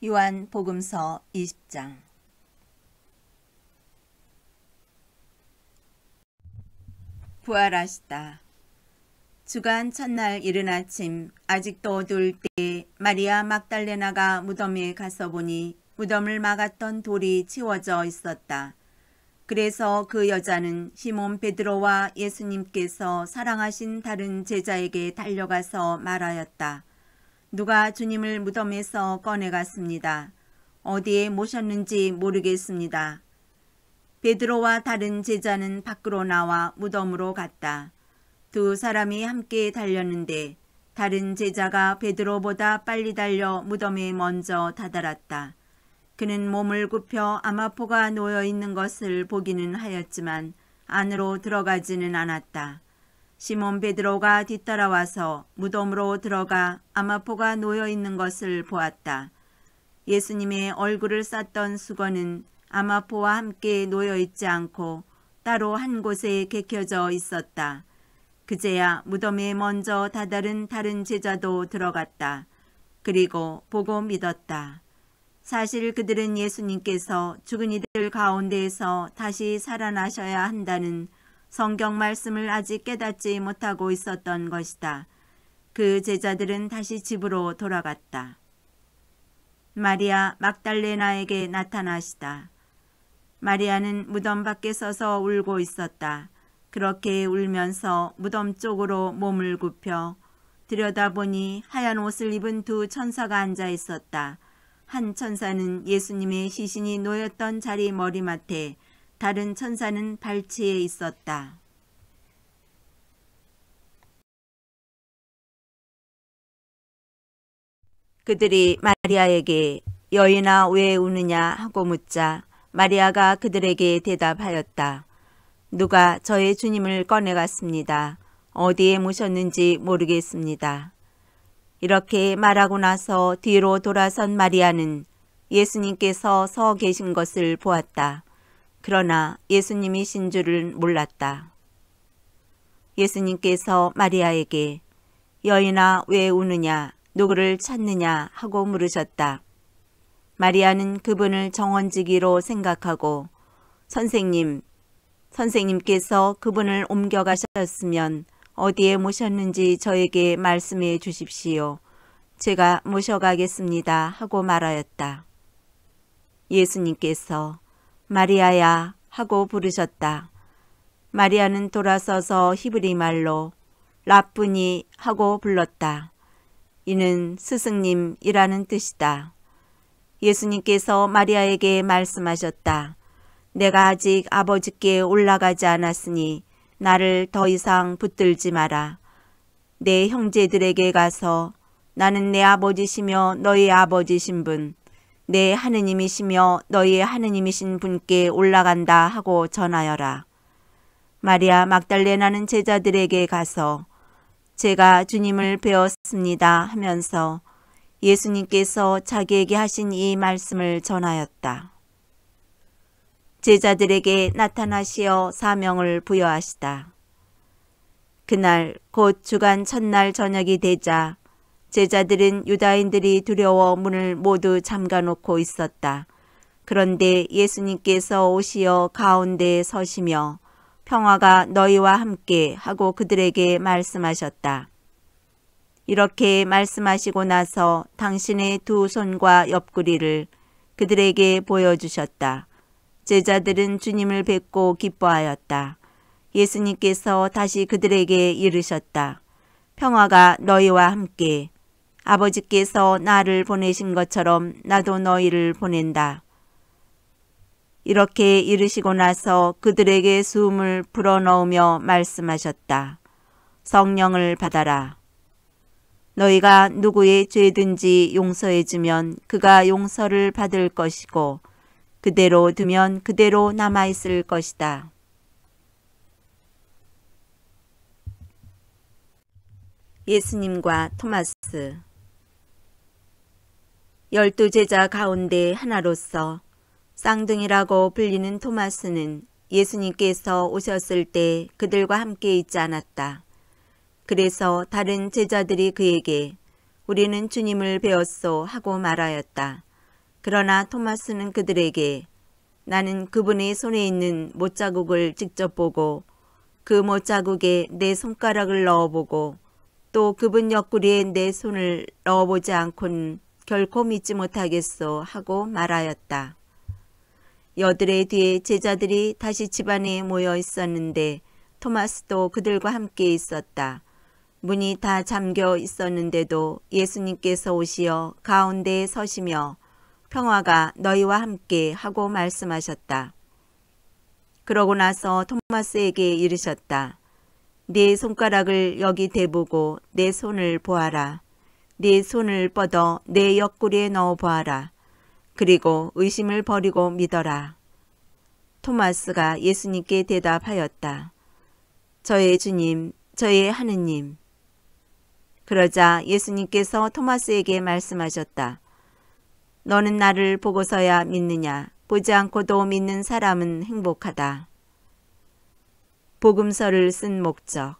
요한복음서 20장. 부활하시다. 주간 첫날 이른 아침 아직도 어두울 때 마리아 막달레나가 무덤에 가서 보니 무덤을 막았던 돌이 치워져 있었다. 그래서 그 여자는 시몬 베드로와 예수님께서 사랑하신 다른 제자에게 달려가서 말하였다. 누가 주님을 무덤에서 꺼내갔습니다. 어디에 모셨는지 모르겠습니다. 베드로와 다른 제자는 밖으로 나와 무덤으로 갔다. 두 사람이 함께 달렸는데 다른 제자가 베드로보다 빨리 달려 무덤에 먼저 다다랐다. 그는 몸을 굽혀 아마포가 놓여 있는 것을 보기는 하였지만 안으로 들어가지는 않았다. 시몬 베드로가 뒤따라와서 무덤으로 들어가 아마포가 놓여 있는 것을 보았다. 예수님의 얼굴을 쌌던 수건은 아마포와 함께 놓여 있지 않고 따로 한 곳에 개켜져 있었다. 그제야 무덤에 먼저 다다른 다른 제자도 들어갔다. 그리고 보고 믿었다. 사실 그들은 예수님께서 죽은 이들 가운데에서 다시 살아나셔야 한다는 성경 말씀을 아직 깨닫지 못하고 있었던 것이다. 그 제자들은 다시 집으로 돌아갔다. 마리아 막달레나에게 나타나시다. 마리아는 무덤 밖에 서서 울고 있었다. 그렇게 울면서 무덤 쪽으로 몸을 굽혀 들여다보니 하얀 옷을 입은 두 천사가 앉아 있었다. 한 천사는 예수님의 시신이 놓였던 자리 머리맡에, 다른 천사는 발치에 있었다. 그들이 마리아에게 여인아 왜 우느냐 하고 묻자 마리아가 그들에게 대답하였다. 누가 저의 주님을 꺼내갔습니다. 어디에 모셨는지 모르겠습니다. 이렇게 말하고 나서 뒤로 돌아선 마리아는 예수님께서 서 계신 것을 보았다. 그러나 예수님이신 줄을 몰랐다. 예수님께서 마리아에게 여인아 왜 우느냐 누구를 찾느냐 하고 물으셨다. 마리아는 그분을 정언지기로 생각하고 선생님께서 그분을 옮겨가셨으면 어디에 모셨는지 저에게 말씀해 주십시오. 제가 모셔가겠습니다 하고 말하였다. 예수님께서 마리아야 하고 부르셨다. 마리아는 돌아서서 히브리 말로 라쁘니 하고 불렀다. 이는 스승님이라는 뜻이다. 예수님께서 마리아에게 말씀하셨다. 내가 아직 아버지께 올라가지 않았으니 나를 더 이상 붙들지 마라. 내 형제들에게 가서 나는 내 아버지시며 너희 아버지신 분, 내 하느님이시며 너희의 하느님이신 분께 올라간다 하고 전하여라. 마리아 막달레나는 제자들에게 가서 제가 주님을 배웠습니다 하면서 예수님께서 자기에게 하신 이 말씀을 전하였다. 제자들에게 나타나시어 사명을 부여하시다. 그날 곧 주간 첫날 저녁이 되자 제자들은 유다인들이 두려워 문을 모두 잠가놓고 있었다. 그런데 예수님께서 오시어 가운데에 서시며 평화가 너희와 함께 하고 그들에게 말씀하셨다. 이렇게 말씀하시고 나서 당신의 두 손과 옆구리를 그들에게 보여주셨다. 제자들은 주님을 뵙고 기뻐하였다. 예수님께서 다시 그들에게 이르셨다. 평화가 너희와 함께. 아버지께서 나를 보내신 것처럼 나도 너희를 보낸다. 이렇게 이르시고 나서 그들에게 숨을 불어넣으며 말씀하셨다. 성령을 받아라. 너희가 누구의 죄든지 용서해주면 그가 용서를 받을 것이고 그대로 두면 그대로 남아있을 것이다. 예수님과 토마스. 12 제자 가운데 하나로서 쌍둥이라고 불리는 토마스는 예수님께서 오셨을 때 그들과 함께 있지 않았다. 그래서 다른 제자들이 그에게 우리는 주님을 배웠소 하고 말하였다. 그러나 토마스는 그들에게 나는 그분의 손에 있는 못자국을 직접 보고 그 못자국에 내 손가락을 넣어보고 또 그분 옆구리에 내 손을 넣어보지 않고는 결코 믿지 못하겠소 하고 말하였다. 여드레 뒤에 제자들이 다시 집안에 모여 있었는데 토마스도 그들과 함께 있었다. 문이 다 잠겨 있었는데도 예수님께서 오시어 가운데에 서시며 평화가 너희와 함께 하고 말씀하셨다. 그러고 나서 토마스에게 이르셨다. 네 손가락을 여기 대보고 내 손을 보아라. 네 손을 뻗어 내 옆구리에 넣어 보아라. 그리고 의심을 버리고 믿어라. 토마스가 예수님께 대답하였다. 저의 주님, 저의 하느님. 그러자 예수님께서 토마스에게 말씀하셨다. 너는 나를 보고서야 믿느냐? 보지 않고도 믿는 사람은 행복하다. 복음서를 쓴 목적.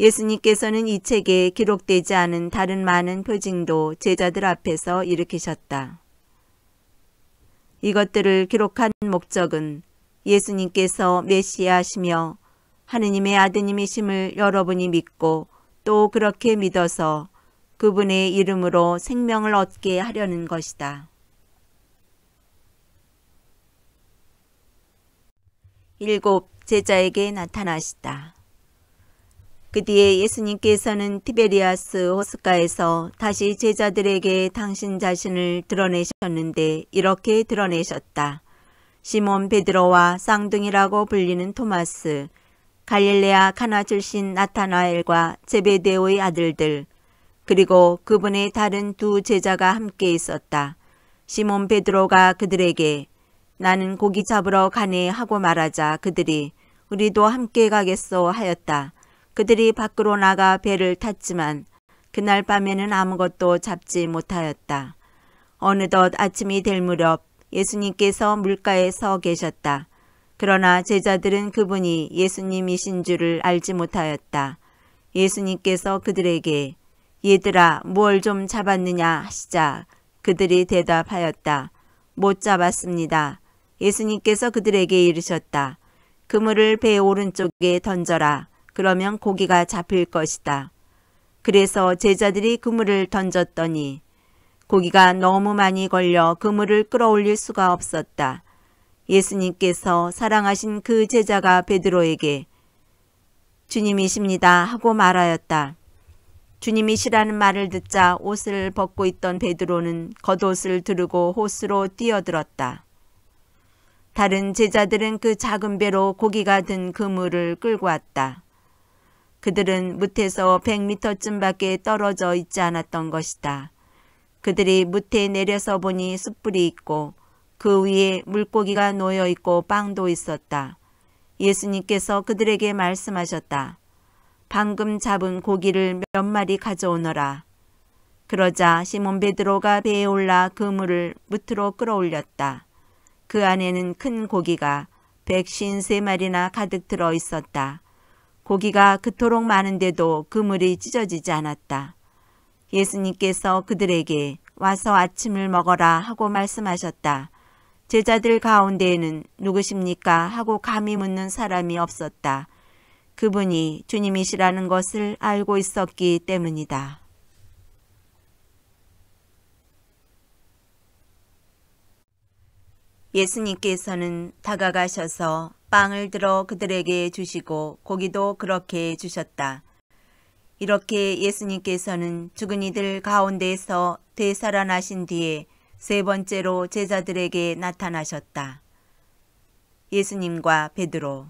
예수님께서는 이 책에 기록되지 않은 다른 많은 표징도 제자들 앞에서 일으키셨다. 이것들을 기록한 목적은 예수님께서 메시아시며 하느님의 아드님이심을 여러분이 믿고 또 그렇게 믿어서 그분의 이름으로 생명을 얻게 하려는 것이다. 7 제자에게 나타나시다. 그 뒤에 예수님께서는 티베리아스 호숫가에서 다시 제자들에게 당신 자신을 드러내셨는데 이렇게 드러내셨다. 시몬 베드로와 쌍둥이라고 불리는 토마스, 갈릴레아 가나 출신 나타나엘과 제베데오의 아들들, 그리고 그분의 다른 두 제자가 함께 있었다. 시몬 베드로가 그들에게 나는 고기 잡으러 가네 하고 말하자 그들이 우리도 함께 가겠소 하였다. 그들이 밖으로 나가 배를 탔지만 그날 밤에는 아무것도 잡지 못하였다. 어느덧 아침이 될 무렵 예수님께서 물가에 서 계셨다. 그러나 제자들은 그분이 예수님이신 줄을 알지 못하였다. 예수님께서 그들에게 얘들아 뭘 좀 잡았느냐 하시자 그들이 대답하였다. 못 잡았습니다. 예수님께서 그들에게 이르셨다. 그물을 배 오른쪽에 던져라. 그러면 고기가 잡힐 것이다. 그래서 제자들이 그물을 던졌더니 고기가 너무 많이 걸려 그물을 끌어올릴 수가 없었다. 예수님께서 사랑하신 그 제자가 베드로에게 주님이십니다 하고 말하였다. 주님이시라는 말을 듣자 옷을 벗고 있던 베드로는 겉옷을 두르고 호수로 뛰어들었다. 다른 제자들은 그 작은 배로 고기가 든 그물을 끌고 왔다. 그들은 뭇에서 100m쯤밖에 떨어져 있지 않았던 것이다. 그들이 뭇에 내려서 보니 숯불이 있고 그 위에 물고기가 놓여 있고 빵도 있었다. 예수님께서 그들에게 말씀하셨다. 방금 잡은 고기를 몇 마리 가져오너라. 그러자 시몬 베드로가 배에 올라 그물을 뭇으로 끌어올렸다. 그 안에는 큰 고기가 153마리나 가득 들어 있었다. 고기가 그토록 많은데도 그물이 찢어지지 않았다. 예수님께서 그들에게 와서 아침을 먹어라 하고 말씀하셨다. 제자들 가운데에는 누구십니까? 하고 감히 묻는 사람이 없었다. 그분이 주님이시라는 것을 알고 있었기 때문이다. 예수님께서는 다가가셔서 빵을 들어 그들에게 주시고 고기도 그렇게 주셨다. 이렇게 예수님께서는 죽은 이들 가운데에서 되살아나신 뒤에 세 번째로 제자들에게 나타나셨다. 예수님과 베드로.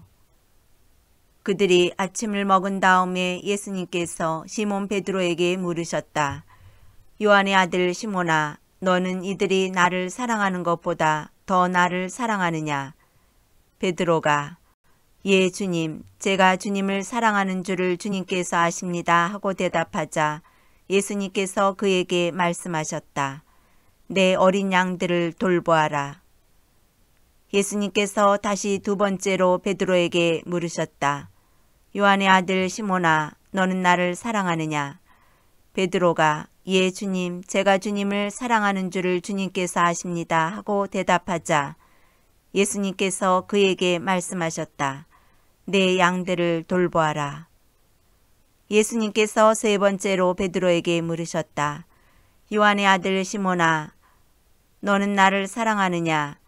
그들이 아침을 먹은 다음에 예수님께서 시몬 베드로에게 물으셨다. 요한의 아들 시몬아, 너는 이들이 나를 사랑하는 것보다 더 나를 사랑하느냐? 베드로가 예 주님, 제가 주님을 사랑하는 줄을 주님께서 아십니다 하고 대답하자 예수님께서 그에게 말씀하셨다. 내 어린 양들을 돌보아라. 예수님께서 다시 두 번째로 베드로에게 물으셨다. 요한의 아들 시몬아, 너는 나를 사랑하느냐? 베드로가 예 주님, 제가 주님을 사랑하는 줄을 주님께서 아십니다 하고 대답하자 예수님께서 그에게 말씀하셨다. 내 양들을 돌보아라. 예수님께서 세 번째로 베드로에게 물으셨다. 요한의 아들 시몬아, 너는 나를 사랑하느냐?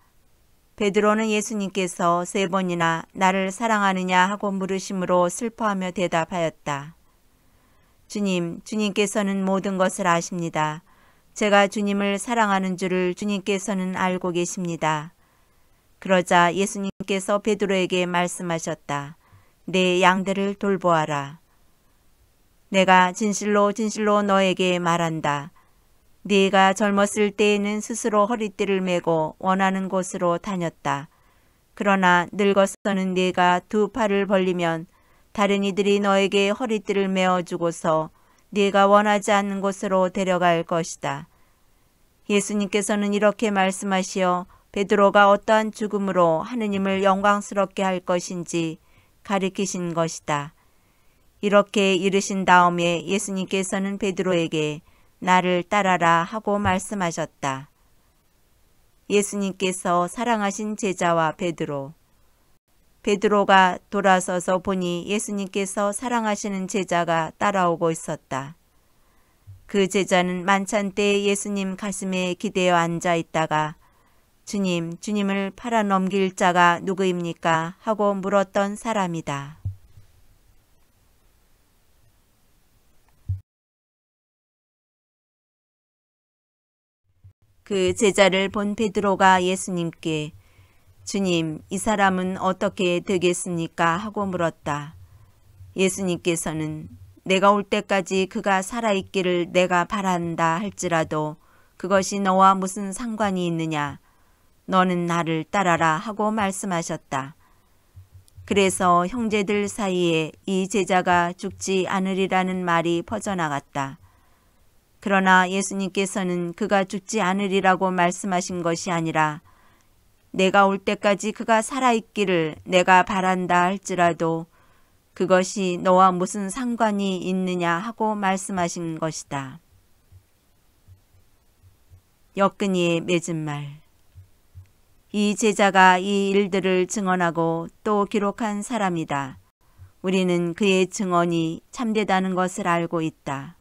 베드로는 예수님께서 세 번이나 나를 사랑하느냐 하고 물으심으로 슬퍼하며 대답하였다. 주님, 주님께서는 모든 것을 아십니다. 제가 주님을 사랑하는 줄을 주님께서는 알고 계십니다. 그러자 예수님께서 베드로에게 말씀하셨다. 내 양들을 돌보아라. 내가 진실로 진실로 너에게 말한다. 네가 젊었을 때에는 스스로 허리띠를 메고 원하는 곳으로 다녔다. 그러나 늙어서는 네가 두 팔을 벌리면 다른 이들이 너에게 허리띠를 메어주고서 네가 원하지 않는 곳으로 데려갈 것이다. 예수님께서는 이렇게 말씀하시어 베드로가 어떠한 죽음으로 하느님을 영광스럽게 할 것인지 가리키신 것이다. 이렇게 이르신 다음에 예수님께서는 베드로에게 나를 따라라 하고 말씀하셨다. 예수님께서 사랑하신 제자와 베드로. 베드로가 돌아서서 보니 예수님께서 사랑하시는 제자가 따라오고 있었다. 그 제자는 만찬 때 예수님 가슴에 기대어 앉아 있다가 주님을 팔아넘길 자가 누구입니까? 하고 물었던 사람이다. 그 제자를 본 베드로가 예수님께 주님, 이 사람은 어떻게 되겠습니까? 하고 물었다. 예수님께서는 내가 올 때까지 그가 살아있기를 내가 바란다 할지라도 그것이 너와 무슨 상관이 있느냐? 너는 나를 따라라 하고 말씀하셨다. 그래서 형제들 사이에 이 제자가 죽지 않으리라는 말이 퍼져나갔다. 그러나 예수님께서는 그가 죽지 않으리라고 말씀하신 것이 아니라 내가 올 때까지 그가 살아있기를 내가 바란다 할지라도 그것이 너와 무슨 상관이 있느냐 하고 말씀하신 것이다. 역근이의 맺은 말. 이 제자가 이 일들을 증언하고 또 기록한 사람이다. 우리는 그의 증언이 참되다는 것을 알고 있다.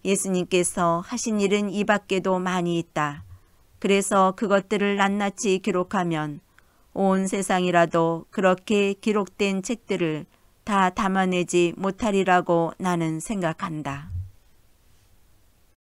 예수님께서 하신 일은 이 밖에도 많이 있다. 그래서 그것들을 낱낱이 기록하면 온 세상이라도 그렇게 기록된 책들을 다 담아내지 못하리라고 나는 생각한다.